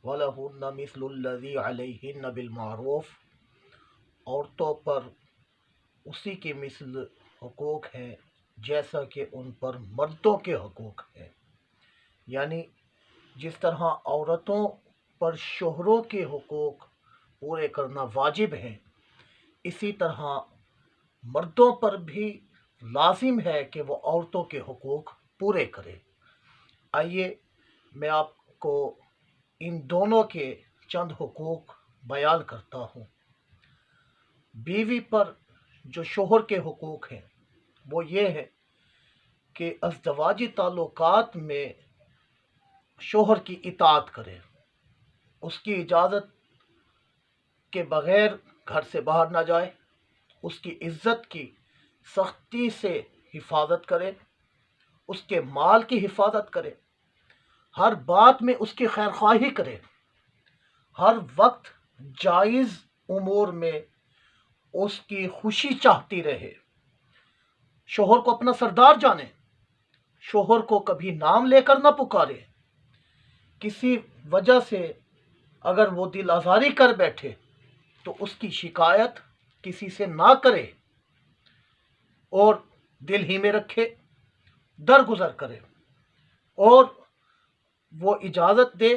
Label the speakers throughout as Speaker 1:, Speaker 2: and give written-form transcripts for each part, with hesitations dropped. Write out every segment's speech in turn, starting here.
Speaker 1: وَلَهُنَّ مِثْلُ الَّذِي عَلَيْهِنَّ بِالْمَعْرُوفِ، عورتوں پر اسی کے مثل حقوق ہیں جیسا کہ ان پر مردوں کے حقوق ہیں۔ یعنی جس طرح عورتوں پر شوہروں کے حقوق پورے کرنا واجب ہیں، اسی طرح مردوں پر بھی لازم ہے کہ وہ عورتوں کے حقوق پورے کرے۔ آئیے میں آپ کو ان دونوں کے چند حقوق بیان کرتا ہوں۔ بیوی پر جو شوہر کے حقوق ہیں وہ یہ ہے کہ ازدواجی تعلقات میں شوہر کی اطاعت کرے، اس کی اجازت کے بغیر گھر سے باہر نہ جائے، اس کی عزت کی سختی سے حفاظت کرے، اس کے مال کی حفاظت کرے، ہر بات میں اس کی خیرخواہی کرے، ہر وقت جائز امور میں اس کی خوشی چاہتی رہے، شوہر کو اپنا سردار جانے، شوہر کو کبھی نام لے کر نہ پکارے، کسی وجہ سے اگر وہ دل آزاری کر بیٹھے تو اس کی شکایت کسی سے نہ کرے اور دل ہی میں رکھے، درگزر کرے، اور وہ اجازت دے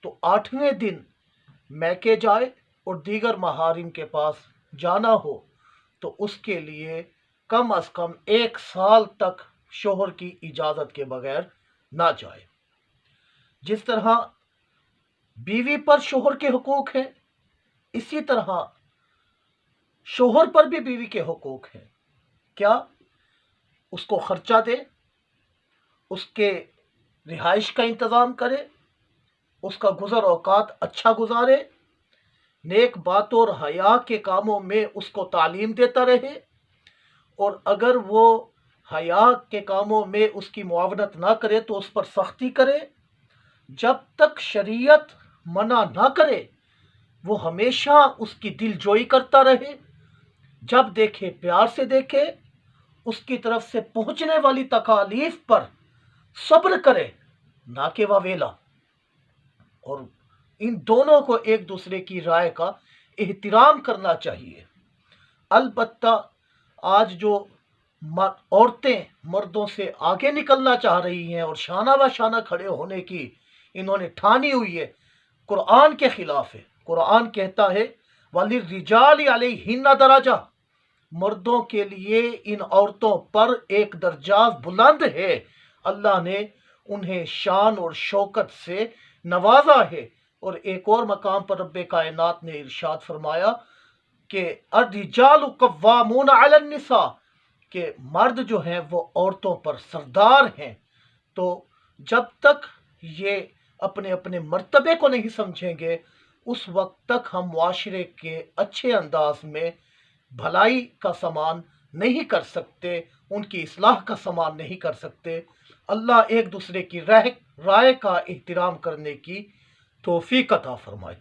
Speaker 1: تو 8ویں دن میکے جائے اور دیگر محارم کے پاس جانا ہو تو اس کے لیے کم از کم 1 سال تک شوہر کی اجازت کے بغیر نہ جائے۔ جس طرح بیوی پر شوہر کے حقوق ہیں، اسی طرح شوہر پر بھی بیوی کے حقوق ہیں۔ کیا؟ اس کو خرچہ دے، اس کے رہائش کا انتظام کرے، اس کا گزر اوقات اچھا گزارے، نیک باتوں اور حیا کے کاموں میں اس کو تعلیم دیتا رہے، اور اگر وہ حیا کے کاموں میں اس کی معاونت نہ کرے تو اس پر سختی کرے، جب تک شریعت منع نہ کرے وہ ہمیشہ اس کی دل جوئی کرتا رہے، جب دیکھے پیار سے دیکھے، اس کی طرف سے پہنچنے والی تکالیف پر صبر کرے، نہ کہ واویلا۔ اور ان دونوں کو ایک دوسرے کی رائے کا احترام کرنا چاہیے۔ البتہ آج جو عورتیں مردوں سے آگے نکلنا چاہ رہی ہیں اور شانہ بہ شانہ کھڑے ہونے کی انہوں نے ٹھانی ہوئی ہے، قرآن کے خلاف ہے۔ قرآن کہتا ہے وَلِلرِّجَالِ عَلَيْهِنَّ دَرَجَةٌ، مردوں کے لیے ان عورتوں پر ایک درجہ بلند ہے، اللہ نے انہیں شان اور شوکت سے نوازا ہے۔ اور ایک اور مقام پر رب کائنات نے ارشاد فرمایا کہ الرجال قوامون علی النساء، کہ مرد جو ہیں وہ عورتوں پر سردار ہیں۔ تو جب تک یہ اپنے اپنے مرتبے کو نہیں سمجھیں گے اس وقت تک ہم معاشرے کے اچھے انداز میں بھلائی کا سامان نہیں کر سکتے، ان کی اصلاح کا سامان نہیں کر سکتے۔ اللہ ایک دوسرے کی رائے کا احترام کرنے کی توفیق عطا فرمائے۔